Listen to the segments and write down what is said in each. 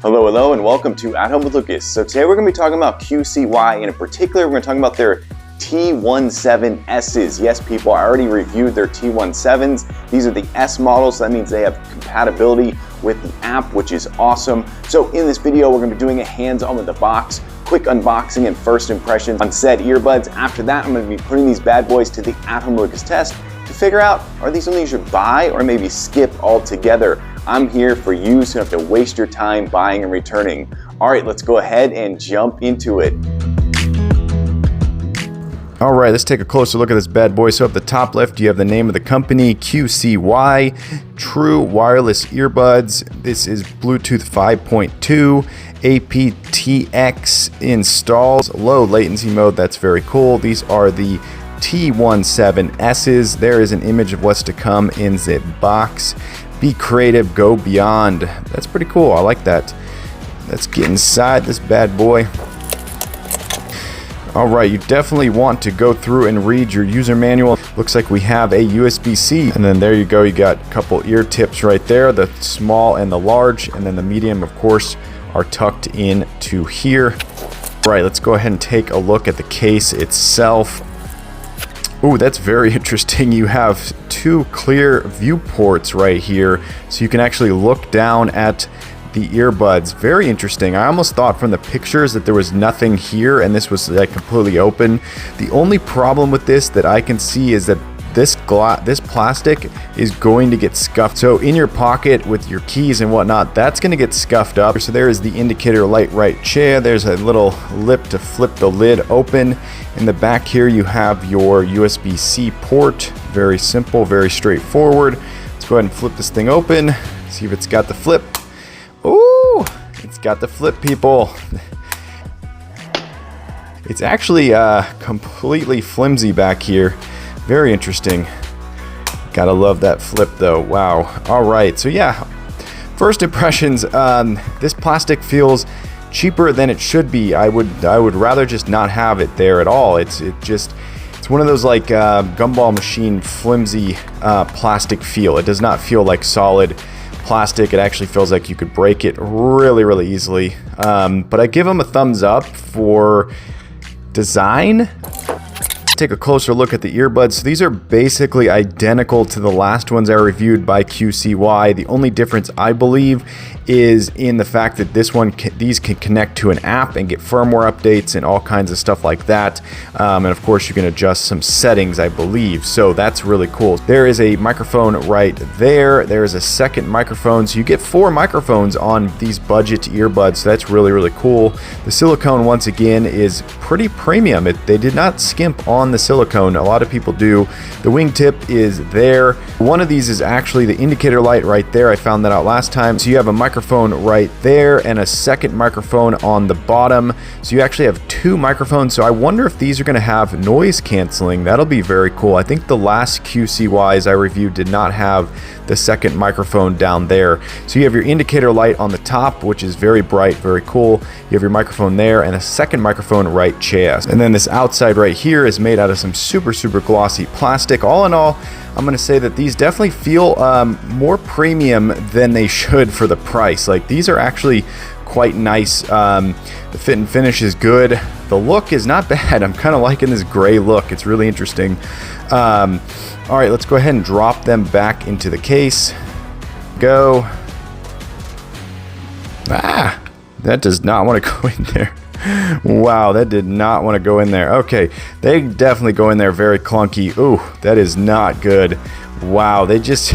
Hello, hello, and welcome to At Home with Lucas. So today we're going to be talking about QCY, and in particular we're going to talk about their T17s. Yes, people, I already reviewed their T17s. These are the S models, so that means they have compatibility with the app, which is awesome. So in this video, we're going to be doing a hands-on with the box, quick unboxing and first impressions on said earbuds. After that, I'm going to be putting these bad boys to the At Home with Lucas test to figure out, are these something you should buy or maybe skip altogether? I'm here for you, so you don't have to waste your time buying and returning. All right, let's go ahead and jump into it. All right, let's take a closer look at this bad boy. So at the top left, you have the name of the company, QCY, True Wireless Earbuds. This is Bluetooth 5.2, aptX installs, low latency mode. That's very cool. These are the T17s. There is an image of what's to come in the box. Be creative, go beyond. That's pretty cool. I like that. Let's get inside this bad boy. All right, you definitely want to go through and read your user manual. Looks like we have a USB-C, and then there you go. You got a couple ear tips right there, the small and the large, and then the medium, of course, are tucked in to here. All right, let's go ahead and take a look at the case itself. Oh, that's very interesting. You have two clear viewports right here, so you can actually look down at the earbuds. Very interesting. I almost thought from the pictures that there was nothing here and this was like completely open. The only problem with this that I can see is that this plastic is going to get scuffed. So in your pocket with your keys and whatnot, that's going to get scuffed up. So there is the indicator light right chair. There's a little lip to flip the lid open. In the back here, you have your USB-C port. Very simple, very straightforward. Let's go ahead and flip this thing open. See if it's got the flip. Ooh, it's got the flip, people. It's actually completely flimsy back here. Very interesting. Gotta love that flip though. Wow. All right. So yeah, first impressions. This plastic feels cheaper than it should be. I would rather just not have it there at all. It's one of those like gumball machine flimsy plastic feel. It does not feel like solid plastic. It actually feels like you could break it really easily. But I give them a thumbs up for design. Take a closer look at the earbuds. So these are basically identical to the last ones I reviewed by QCY. The only difference, I believe, is in the fact that these can connect to an app and get firmware updates and all kinds of stuff like that. And of course, you can adjust some settings, I believe. So that's really cool. There is a microphone right there. There is a second microphone. So you get 4 microphones on these budget earbuds. So that's really cool. The silicone, once again, is pretty premium. They did not skimp on the silicone. A lot of people do. The wingtip is there. One of these is actually the indicator light right there. I found that out last time. So you have a microphone right there and a second microphone on the bottom. So you actually have 2 microphones. So I wonder if these are going to have noise canceling. That'll be very cool. I think the last QCYs I reviewed did not have the second microphone down there. So you have your indicator light on the top, which is very bright, very cool. You have your microphone there and a second microphone right chest. And then this outside right here is made out of some super glossy plastic. All in all, I'm going to say that these definitely feel more premium than they should for the price. Like, these are actually quite nice. The fit and finish is good. The look is not bad. I'm kind of liking this gray look. It's really interesting. All right, let's go ahead and drop them back into the case. Go. Ah, that does not want to go in there. Wow, that did not want to go in there. Okay, they definitely go in there very clunky. Ooh, that is not good. Wow, they just...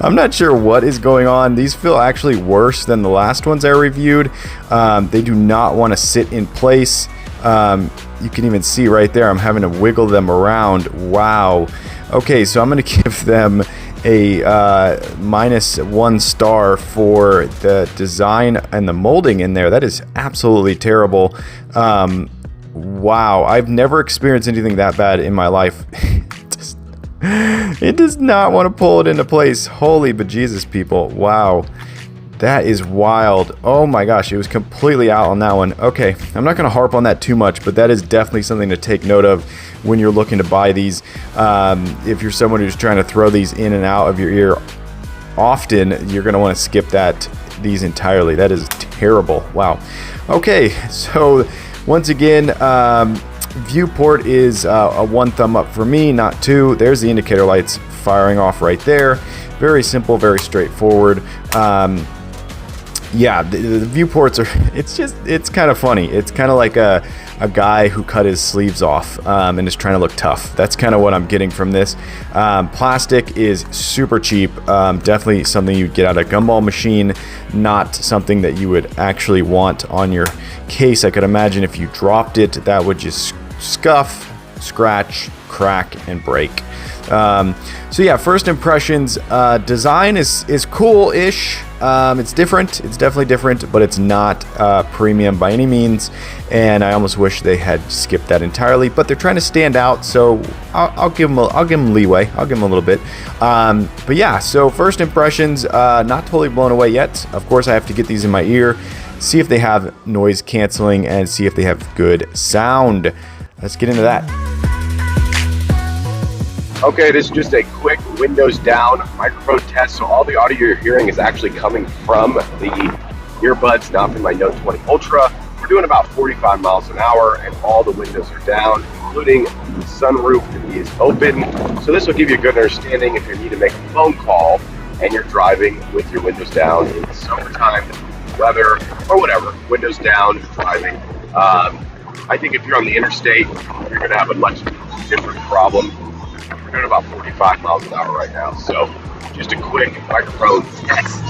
I'm not sure what is going on. These feel actually worse than the last ones I reviewed. They do not want to sit in place. You can even see right there, I'm having to wiggle them around. Wow. Okay, so I'm going to give them a -1 star for the design and the molding in there. That is absolutely terrible. Wow, I've never experienced anything that bad in my life. It does not want to pull it into place. Holy bejesus, people. Wow. That is wild. Oh my gosh, it was completely out on that one. Okay, I'm not going to harp on that too much, but that is definitely something to take note of when you're looking to buy these. If you're someone who's trying to throw these in and out of your ear often, you're going to want to skip that these entirely. That is terrible. Wow. Okay, so once again, viewport is a 1 thumb up for me, not 2. There's the indicator lights firing off right there. Very simple, very straightforward. Yeah, the viewports are, it's kind of funny. It's kind of like a guy who cut his sleeves off and is trying to look tough. That's kind of what I'm getting from this. Plastic is super cheap. Definitely something you'd get out of a gumball machine, not something that you would actually want on your case. I could imagine if you dropped it, that would just scuff, scratch, crack, and break. So yeah, first impressions, design is cool-ish. It's different. It's definitely different, but it's not premium by any means. And I almost wish they had skipped that entirely. But they're trying to stand out, so I'll give them leeway. I'll give them a little bit. But yeah, so first impressions, not totally blown away yet. Of course, I have to get these in my ear, see if they have noise canceling, and see if they have good sound. Let's get into that. Okay, this is just a quick windows down microphone test. So all the audio you're hearing is actually coming from the earbuds, not from my Note 20 Ultra. We're doing about 45 miles an hour and all the windows are down, including the sunroof is open. So this will give you a good understanding if you need to make a phone call and you're driving with your windows down in the summertime, weather, or whatever, windows down, driving. I think if you're on the interstate, you're gonna have a much different problem. We're doing about 45 miles an hour right now, so just a quick microphone test.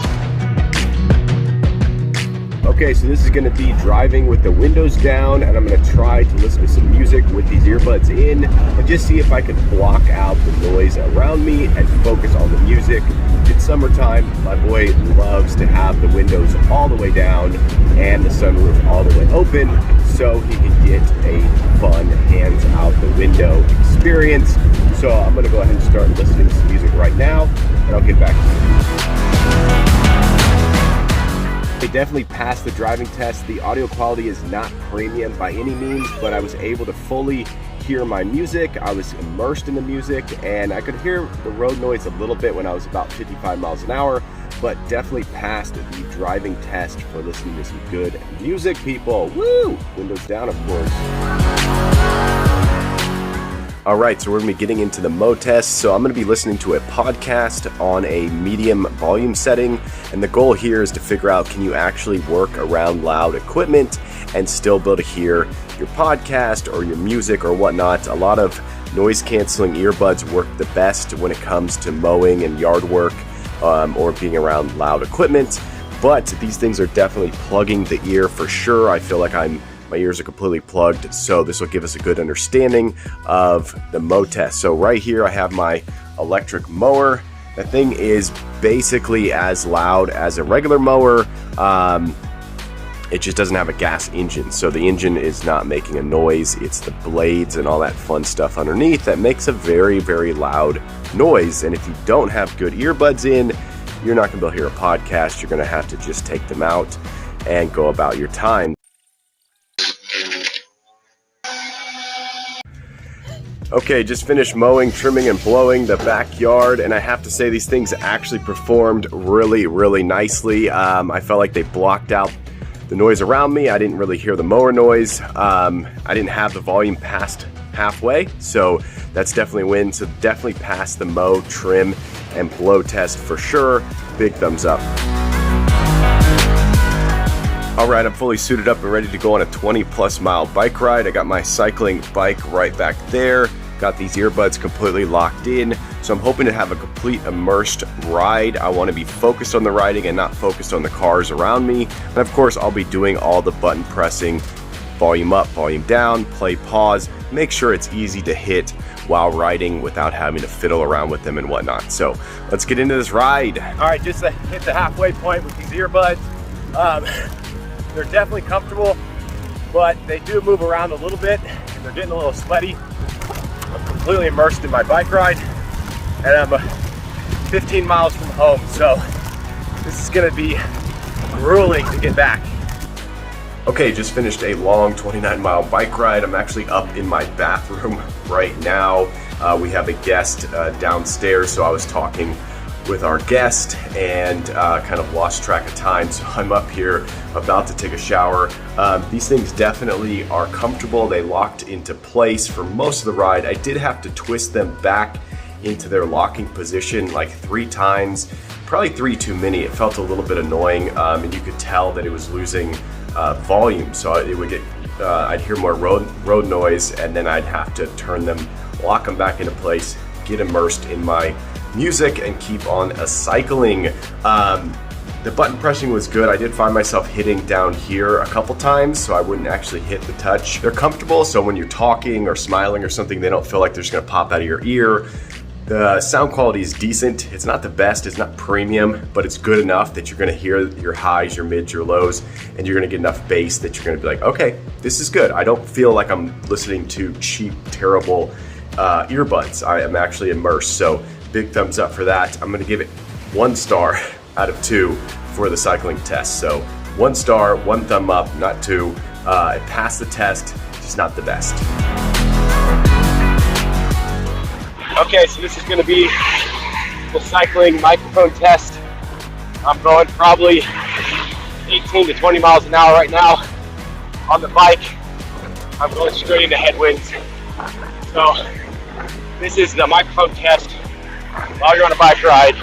Okay, so this is going to be driving with the windows down, and I'm going to try to listen to some music with these earbuds in and just see if I can block out the noise around me and focus on the music. It's summertime. My boy loves to have the windows all the way down and the sunroof all the way open so he can get a fun hands out the window experience. So I'm going to go ahead and start listening to some music right now, and I'll get back to you. They definitely passed the driving test. The audio quality is not premium by any means, but I was able to fully hear my music. I was immersed in the music, and I could hear the road noise a little bit when I was about 55 miles an hour, but definitely passed the driving test for listening to some good music, people. Woo! Windows down, of course. All right, so we're gonna be getting into the Mo test. So I'm gonna be listening to a podcast on a medium volume setting. And the goal here is to figure out, can you actually work around loud equipment and still be able to hear your podcast or your music or whatnot. A lot of noise canceling earbuds work the best when it comes to mowing and yard work or being around loud equipment. But these things are definitely plugging the ear for sure. I feel like my ears are completely plugged, so this will give us a good understanding of the mow test. So right here I have my electric mower. The thing is basically as loud as a regular mower. It just doesn't have a gas engine, so the engine is not making a noise. It's the blades and all that fun stuff underneath that makes a very, very loud noise. And if you don't have good earbuds in, you're not gonna be able to hear a podcast. You're gonna have to just take them out and go about your time. Okay, just finished mowing, trimming, and blowing the backyard, and I have to say these things actually performed really, really nicely. I felt like they blocked out the noise around me. I didn't really hear the mower noise. I didn't have the volume past halfway, so that's definitely a win. So definitely pass the mow, trim, and blow test for sure. Big thumbs up. All right, I'm fully suited up and ready to go on a 20+ mile bike ride. I got my cycling bike right back there. Got these earbuds completely locked in. So I'm hoping to have a complete immersed ride. I want to be focused on the riding and not focused on the cars around me. And of course, I'll be doing all the button pressing, volume up, volume down, play, pause, make sure it's easy to hit while riding without having to fiddle around with them and whatnot. So let's get into this ride. All right, just to hit the halfway point with these earbuds. They're definitely comfortable, but they do move around a little bit and they're getting a little sweaty. I'm completely immersed in my bike ride and I'm 15 miles from home, so this is gonna be grueling to get back. Okay, just finished a long 29-mile bike ride. I'm actually up in my bathroom right now. We have a guest downstairs, so I was talking with our guest and kind of lost track of time. So I'm up here about to take a shower. These things definitely are comfortable. They locked into place for most of the ride. I did have to twist them back into their locking position like 3 times, probably 3 too many. It felt a little bit annoying, and you could tell that it was losing volume. So it would get, I'd hear more road noise, and then I'd have to turn them, lock them back into place, get immersed in my music, and keep on cycling. The button pressing was good. I did find myself hitting down here a couple times so I wouldn't actually hit the touch. They're comfortable, so when you're talking or smiling or something, they don't feel like they're just gonna pop out of your ear. The sound quality is decent. It's not the best, it's not premium, but it's good enough that you're gonna hear your highs, your mids, your lows, and you're gonna get enough bass that you're gonna be like, okay, this is good. I don't feel like I'm listening to cheap, terrible earbuds. I am actually immersed, so big thumbs up for that. I'm gonna give it 1 star out of 2 for the cycling test. So 1 star, 1 thumb up, not 2. It passed the test, just not the best. Okay, so this is going to be the cycling microphone test. I'm going probably 18 to 20 miles an hour right now on the bike. I'm going straight into headwinds. So this is the microphone test while you're on a bike ride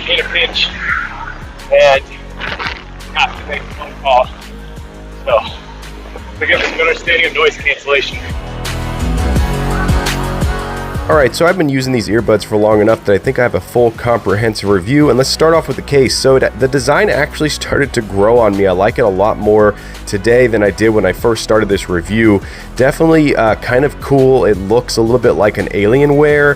in a pinch and have to make a phone call. So I give a good understanding of noise cancellation. Alright, so I've been using these earbuds for long enough that I think I have a full comprehensive review, and let's start off with the case. So the design actually started to grow on me. I like it a lot more today than I did when I first started this review. Definitely kind of cool. It looks a little bit like an Alienware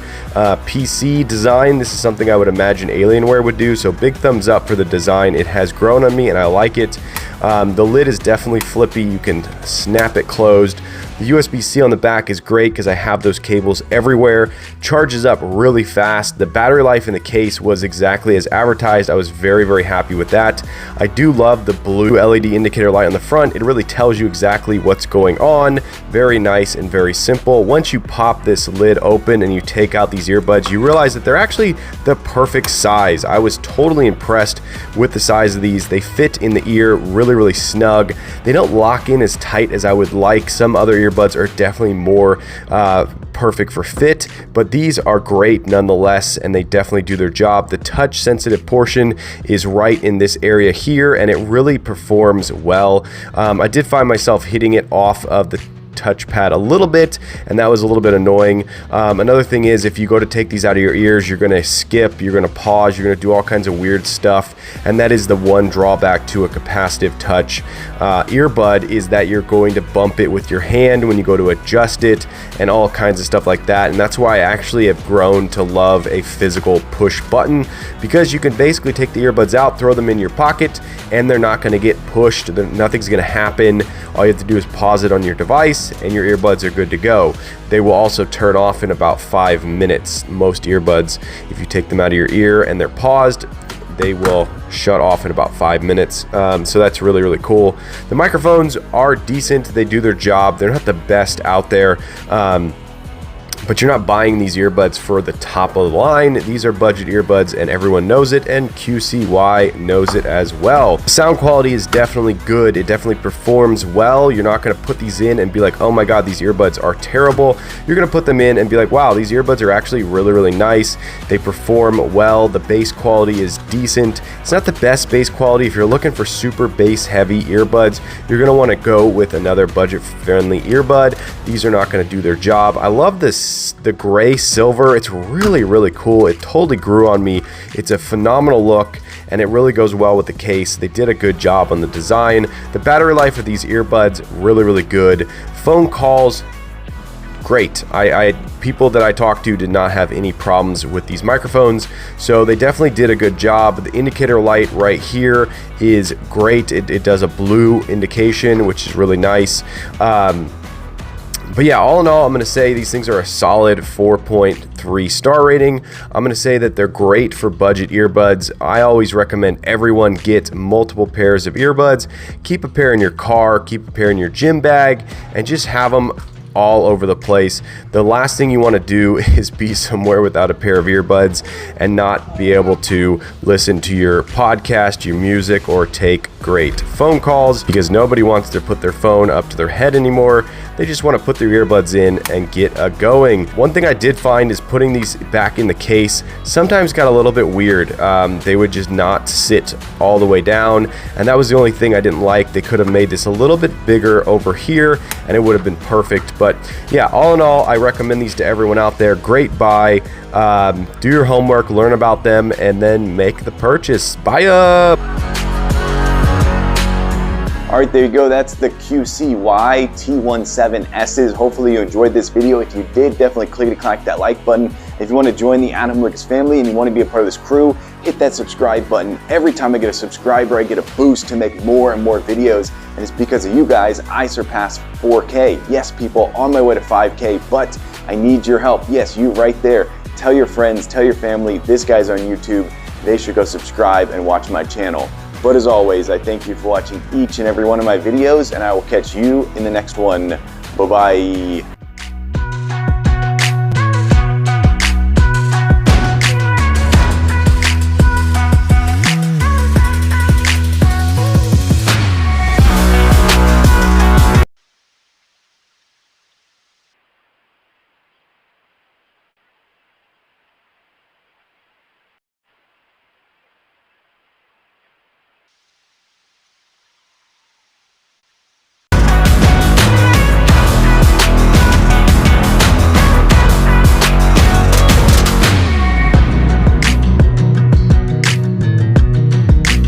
PC design. This is something I would imagine Alienware would do, so big thumbs up for the design. It has grown on me and I like it. The lid is definitely flippy. You can snap it closed. The USB-C on the back is great because I have those cables everywhere. Charges up really fast. The battery life in the case was exactly as advertised. I was very, very happy with that. I do love the blue LED indicator light on the front. It really tells you exactly what's going on. Very nice and very simple. Once you pop this lid open and you take out these earbuds, you realize that they're actually the perfect size. I was totally impressed with the size of these. They fit in the ear really, really snug. They don't lock in as tight as I would like. Some other earbuds are definitely more perfect for fit, but these are great nonetheless, and they definitely do their job. The touch sensitive portion is right in this area here, and it really performs well. I did find myself hitting it off of the touchpad a little bit, and that was a little bit annoying. Another thing is, if you go to take these out of your ears, you're going to skip, you're going to pause, you're going to do all kinds of weird stuff, and that is the one drawback to a capacitive touch earbud, is that you're going to bump it with your hand when you go to adjust it and all kinds of stuff like that. And that's why I actually have grown to love a physical push button, because you can basically take the earbuds out, throw them in your pocket, and they're not going to get pushed. Nothing's going to happen. All you have to do is pause it on your device and your earbuds are good to go. They will also turn off in about 5 minutes. Most earbuds, if you take them out of your ear and they're paused, they will shut off in about 5 minutes. So that's really, really cool. The microphones are decent. They do their job. They're not the best out there. But you're not buying these earbuds for the top of the line. These are budget earbuds and everyone knows it, and QCY knows it as well. The sound quality is definitely good. It definitely performs well. You're not gonna put these in and be like, oh my God, these earbuds are terrible. You're gonna put them in and be like, wow, these earbuds are actually really, really nice. They perform well. The bass quality is decent. It's not the best bass quality. If you're looking for super bass heavy earbuds, you're gonna wanna go with another budget friendly earbud. These are not gonna do their job. I love the gray silver. It's really, really cool. It totally grew on me. It's a phenomenal look, and it really goes well with the case. They did a good job on the design. The battery life of these earbuds, really, really good. Phone calls, great. People that I talked to did not have any problems with these microphones, so they definitely did a good job. The indicator light right here is great. It does a blue indication, which is really nice. But yeah, all in all, I'm going to say these things are a solid 4.3 star rating. I'm going to say that they're great for budget earbuds. I always recommend everyone get multiple pairs of earbuds. Keep a pair in your car, keep a pair in your gym bag, and just have them all over the place. The last thing you want to do is be somewhere without a pair of earbuds and not be able to listen to your podcast, your music, or take great phone calls, because nobody wants to put their phone up to their head anymore. They just want to put their earbuds in and get going. One thing I did find is putting these back in the case sometimes got a little bit weird. They would just not sit all the way down, and that was the only thing I didn't like. They could have made this a little bit bigger over here and it would have been perfect. But yeah, all in all, I recommend these to everyone out there. Great buy. Do your homework, learn about them, and then make the purchase. Buy up! All right, there you go. That's the QCY T17s. Hopefully you enjoyed this video. If you did, definitely click that like button. If you want to join the Adam Lucas family and you want to be a part of this crew, hit that subscribe button. Every time I get a subscriber, I get a boost to make more and more videos. And it's because of you guys, I surpassed 4K. Yes, people, on my way to 5K, but I need your help. Yes, you right there. Tell your friends, tell your family, this guy's on YouTube. They should go subscribe and watch my channel. But as always, I thank you for watching each and every one of my videos, and I will catch you in the next one. Bye-bye.